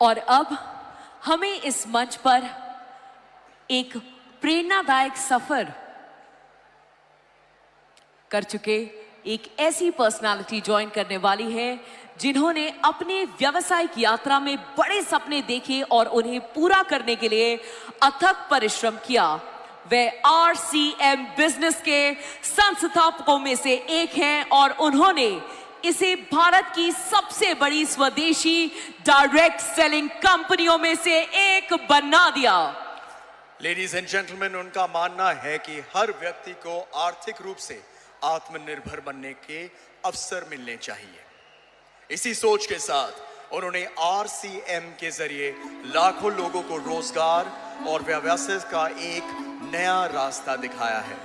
और अब हमें इस मंच पर एक प्रेरणादायक सफर कर चुके एक ऐसी पर्सनालिटी ज्वाइन करने वाली है जिन्होंने अपने व्यावसायिक यात्रा में बड़े सपने देखे और उन्हें पूरा करने के लिए अथक परिश्रम किया। वे RCM बिजनेस के संस्थापकों में से एक हैं और उन्होंने इसे भारत की सबसे बड़ी स्वदेशी डायरेक्ट सेलिंग कंपनियों में से एक बना दिया। लेडीज एंड जेंटलमैन, उनका मानना है कि हर व्यक्ति को आर्थिक रूप से आत्मनिर्भर बनने के अवसर मिलने चाहिए। इसी सोच के साथ उन्होंने RCM के जरिए लाखों लोगों को रोजगार और व्यवसाय का एक नया रास्ता दिखाया है।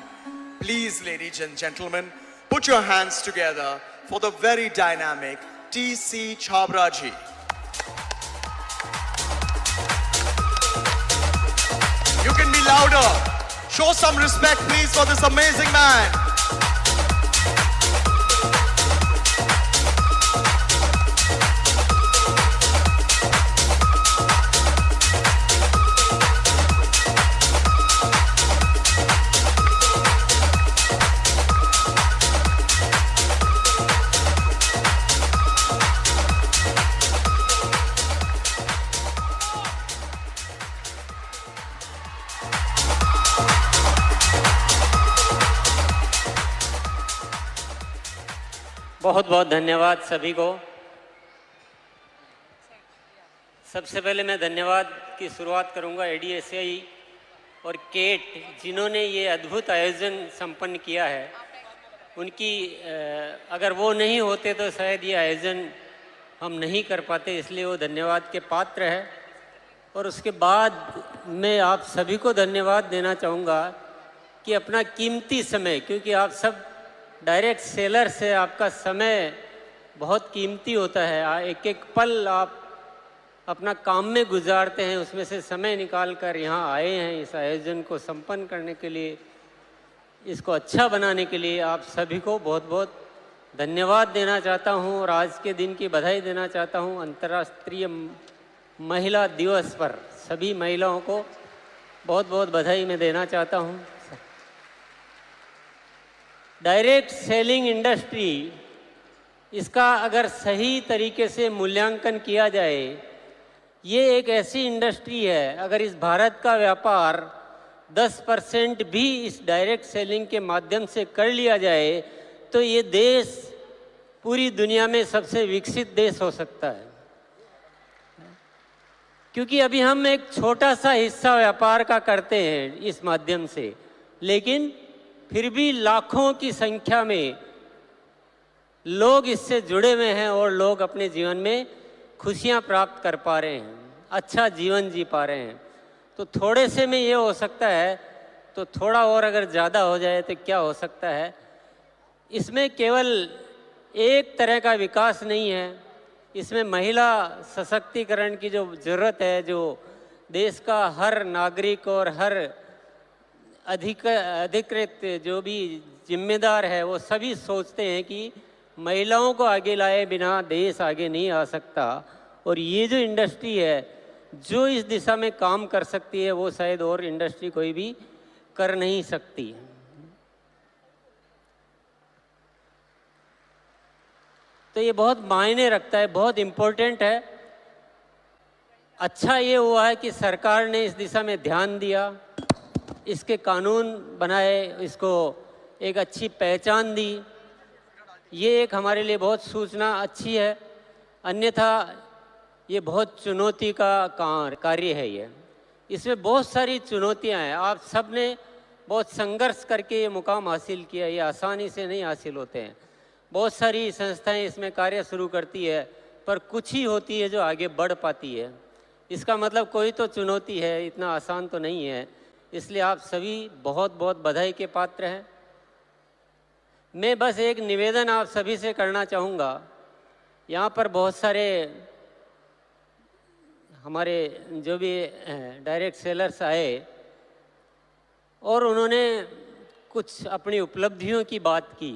Please ladies and gentleman, put your hands together for the very dynamic TC Chhabra ji. You can be louder. Show some respect please for this amazing man. बहुत बहुत धन्यवाद सभी को। सबसे पहले मैं धन्यवाद की शुरुआत करूंगा ADSI और केट, जिन्होंने ये अद्भुत आयोजन संपन्न किया है। उनकी अगर वो नहीं होते तो शायद ये आयोजन हम नहीं कर पाते, इसलिए वो धन्यवाद के पात्र है। और उसके बाद मैं आप सभी को धन्यवाद देना चाहूँगा कि अपना कीमती समय, क्योंकि आप सब डायरेक्ट सेलर से आपका समय बहुत कीमती होता है, एक एक पल आप अपना काम में गुजारते हैं, उसमें से समय निकाल कर यहाँ आए हैं इस आयोजन को संपन्न करने के लिए, इसको अच्छा बनाने के लिए। आप सभी को बहुत बहुत धन्यवाद देना चाहता हूँ और आज के दिन की बधाई देना चाहता हूँ। अंतर्राष्ट्रीय महिला दिवस पर सभी महिलाओं को बहुत बहुत बधाई मैं देना चाहता हूँ। डायरेक्ट सेलिंग इंडस्ट्री, इसका अगर सही तरीके से मूल्यांकन किया जाए, ये एक ऐसी इंडस्ट्री है, अगर इस भारत का व्यापार 10% भी इस डायरेक्ट सेलिंग के माध्यम से कर लिया जाए तो ये देश पूरी दुनिया में सबसे विकसित देश हो सकता है। क्योंकि अभी हम एक छोटा सा हिस्सा व्यापार का करते हैं इस माध्यम से, लेकिन फिर भी लाखों की संख्या में लोग इससे जुड़े हुए हैं और लोग अपने जीवन में खुशियां प्राप्त कर पा रहे हैं, अच्छा जीवन जी पा रहे हैं। तो थोड़े से में ये हो सकता है, तो थोड़ा और अगर ज़्यादा हो जाए तो क्या हो सकता है। इसमें केवल एक तरह का विकास नहीं है, इसमें महिला सशक्तिकरण की जो ज़रूरत है, जो देश का हर नागरिक और हर अधिकृत जो भी जिम्मेदार है, वो सभी सोचते हैं कि महिलाओं को आगे लाए बिना देश आगे नहीं आ सकता। और ये जो इंडस्ट्री है जो इस दिशा में काम कर सकती है, वो शायद और इंडस्ट्री कोई भी कर नहीं सकती। तो ये बहुत मायने रखता है, बहुत इम्पोर्टेंट है। अच्छा ये हुआ है कि सरकार ने इस दिशा में ध्यान दिया, इसके कानून बनाए, इसको एक अच्छी पहचान दी। ये एक हमारे लिए बहुत सूचना अच्छी है, अन्यथा ये बहुत चुनौती का कार्य है। ये इसमें बहुत सारी चुनौतियां हैं। आप सब ने बहुत संघर्ष करके ये मुकाम हासिल किया, ये आसानी से नहीं हासिल होते हैं। बहुत सारी संस्थाएं इसमें कार्य शुरू करती है, पर कुछ ही होती है जो आगे बढ़ पाती है। इसका मतलब कोई तो चुनौती है, इतना आसान तो नहीं है। इसलिए आप सभी बहुत बहुत बधाई के पात्र हैं। मैं बस एक निवेदन आप सभी से करना चाहूँगा। यहाँ पर बहुत सारे हमारे जो भी डायरेक्ट सेलर्स आए और उन्होंने कुछ अपनी उपलब्धियों की बात की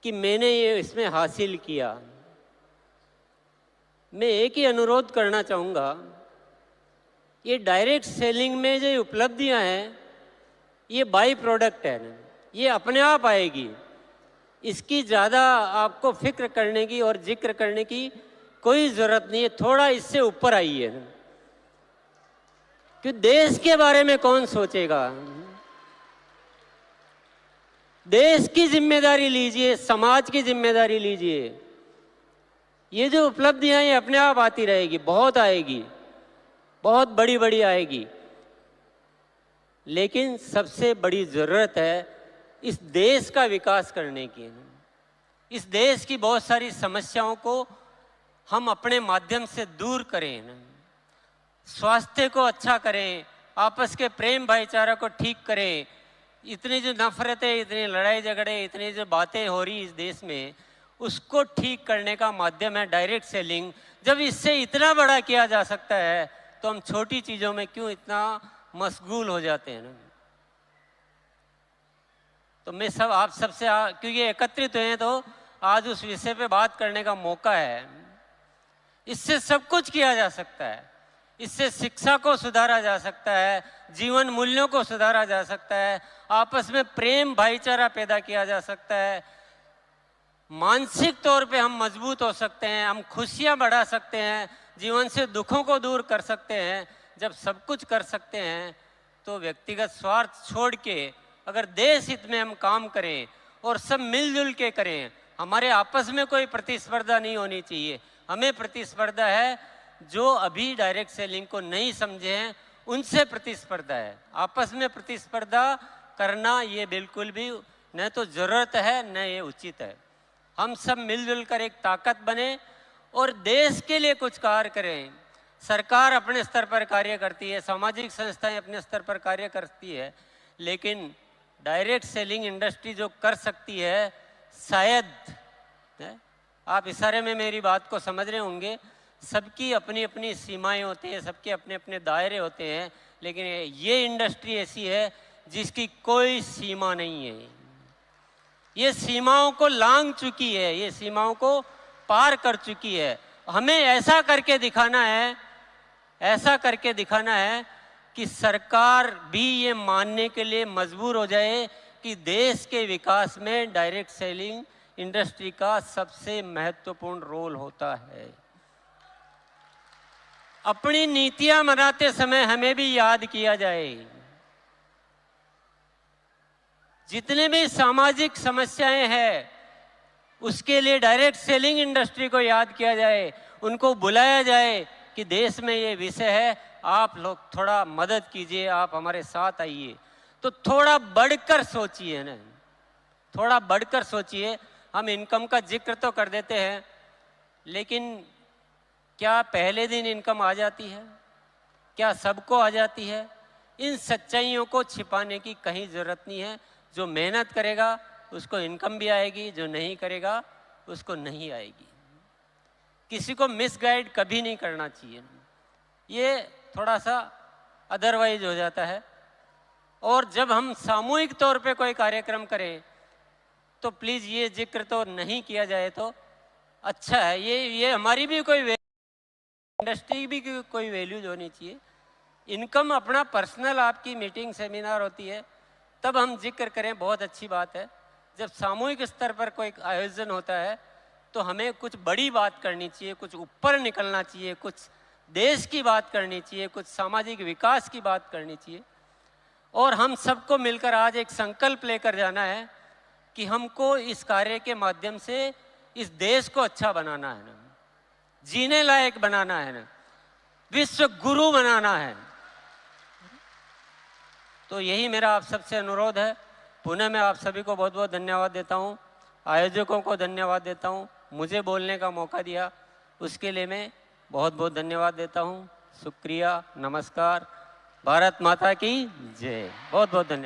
कि मैंने ये इसमें हासिल किया। मैं एक ही अनुरोध करना चाहूँगा, ये डायरेक्ट सेलिंग में जो उपलब्धियां हैं ये बाई प्रोडक्ट है ना, ये अपने आप आएगी। इसकी ज़्यादा आपको फिक्र करने की और जिक्र करने की कोई ज़रूरत नहीं है। थोड़ा इससे ऊपर आइए ना, कि देश के बारे में कौन सोचेगा। देश की जिम्मेदारी लीजिए, समाज की जिम्मेदारी लीजिए। ये जो उपलब्धियां ये अपने आप आती रहेगी, बहुत आएगी, बहुत बड़ी बड़ी आएगी। लेकिन सबसे बड़ी ज़रूरत है इस देश का विकास करने की। इस देश की बहुत सारी समस्याओं को हम अपने माध्यम से दूर करें, स्वास्थ्य को अच्छा करें, आपस के प्रेम भाईचारा को ठीक करें। इतनी जो नफरतें, इतनी लड़ाई झगड़े, इतनी जो बातें हो रही इस देश में, उसको ठीक करने का माध्यम है डायरेक्ट सेलिंग। जब इससे इतना बड़ा किया जा सकता है तो हम छोटी चीज़ों में क्यों इतना मशगूल हो जाते हैं ना। तो मैं आप सबसे क्योंकि एकत्रित हुए हैं तो आज उस विषय पे बात करने का मौका है। इससे सब कुछ किया जा सकता है। इससे शिक्षा को सुधारा जा सकता है, जीवन मूल्यों को सुधारा जा सकता है, आपस में प्रेम भाईचारा पैदा किया जा सकता है, मानसिक तौर पे हम मजबूत हो सकते हैं, हम खुशियां बढ़ा सकते हैं, जीवन से दुखों को दूर कर सकते हैं। जब सब कुछ कर सकते हैं तो व्यक्तिगत स्वार्थ छोड़ के अगर देश हित में हम काम करें और सब मिलजुल के करें, हमारे आपस में कोई प्रतिस्पर्धा नहीं होनी चाहिए। हमें प्रतिस्पर्धा है जो अभी डायरेक्ट सेलिंग को नहीं समझे हैं, उनसे प्रतिस्पर्धा है। आपस में प्रतिस्पर्धा करना ये बिल्कुल भी न तो ज़रूरत है न ये उचित है। हम सब मिलजुल कर एक ताकत बने और देश के लिए कुछ कार्य करें। सरकार अपने स्तर पर कार्य करती है, सामाजिक संस्थाएं अपने स्तर पर कार्य करती है, लेकिन डायरेक्ट सेलिंग इंडस्ट्री जो कर सकती है, शायद आप इशारे में मेरी बात को समझ रहे होंगे, सबकी अपनी अपनी सीमाएं होती हैं, सबके अपने अपने दायरे होते हैं, लेकिन ये इंडस्ट्री ऐसी है जिसकी कोई सीमा नहीं है। ये सीमाओं को लांघ चुकी है, ये सीमाओं को पार कर चुकी है। हमें ऐसा करके दिखाना है, ऐसा करके दिखाना है कि सरकार भी ये मानने के लिए मजबूर हो जाए कि देश के विकास में डायरेक्ट सेलिंग इंडस्ट्री का सबसे महत्वपूर्ण रोल होता है। अपनी नीतियां बनाते समय हमें भी याद किया जाए, जितने भी सामाजिक समस्याएं हैं उसके लिए डायरेक्ट सेलिंग इंडस्ट्री को याद किया जाए, उनको बुलाया जाए कि देश में ये विषय है, आप लोग थोड़ा मदद कीजिए, आप हमारे साथ आइए। तो थोड़ा बढ़कर सोचिए ना, थोड़ा बढ़कर सोचिए। हम इनकम का जिक्र तो कर देते हैं, लेकिन क्या पहले दिन इनकम आ जाती है? क्या सबको आ जाती है? इन सच्चाइयों को छिपाने की कहीं ज़रूरत नहीं है। जो मेहनत करेगा उसको इनकम भी आएगी, जो नहीं करेगा उसको नहीं आएगी। किसी को मिसगाइड कभी नहीं करना चाहिए, ये थोड़ा सा अदरवाइज हो जाता है। और जब हम सामूहिक तौर पे कोई कार्यक्रम करें तो प्लीज़ ये जिक्र तो नहीं किया जाए तो अच्छा है। ये हमारी भी कोई इंडस्ट्री भी कोई वैल्यूज होनी चाहिए। इनकम अपना पर्सनल आपकी मीटिंग सेमिनार होती है तब हम जिक्र करें, बहुत अच्छी बात है। जब सामूहिक स्तर पर कोई आयोजन होता है तो हमें कुछ बड़ी बात करनी चाहिए, कुछ ऊपर निकलना चाहिए, कुछ देश की बात करनी चाहिए, कुछ सामाजिक विकास की बात करनी चाहिए। और हम सबको मिलकर आज एक संकल्प लेकर जाना है कि हमको इस कार्य के माध्यम से इस देश को अच्छा बनाना है ना, जीने लायक बनाना है ना, विश्व गुरु बनाना है। तो यही मेरा आप सबसे अनुरोध है। पुनः मैं आप सभी को बहुत बहुत धन्यवाद देता हूँ, आयोजकों को धन्यवाद देता हूँ, मुझे बोलने का मौका दिया उसके लिए मैं बहुत बहुत धन्यवाद देता हूँ। शुक्रिया, नमस्कार, भारत माता की जय। बहुत बहुत धन्यवाद।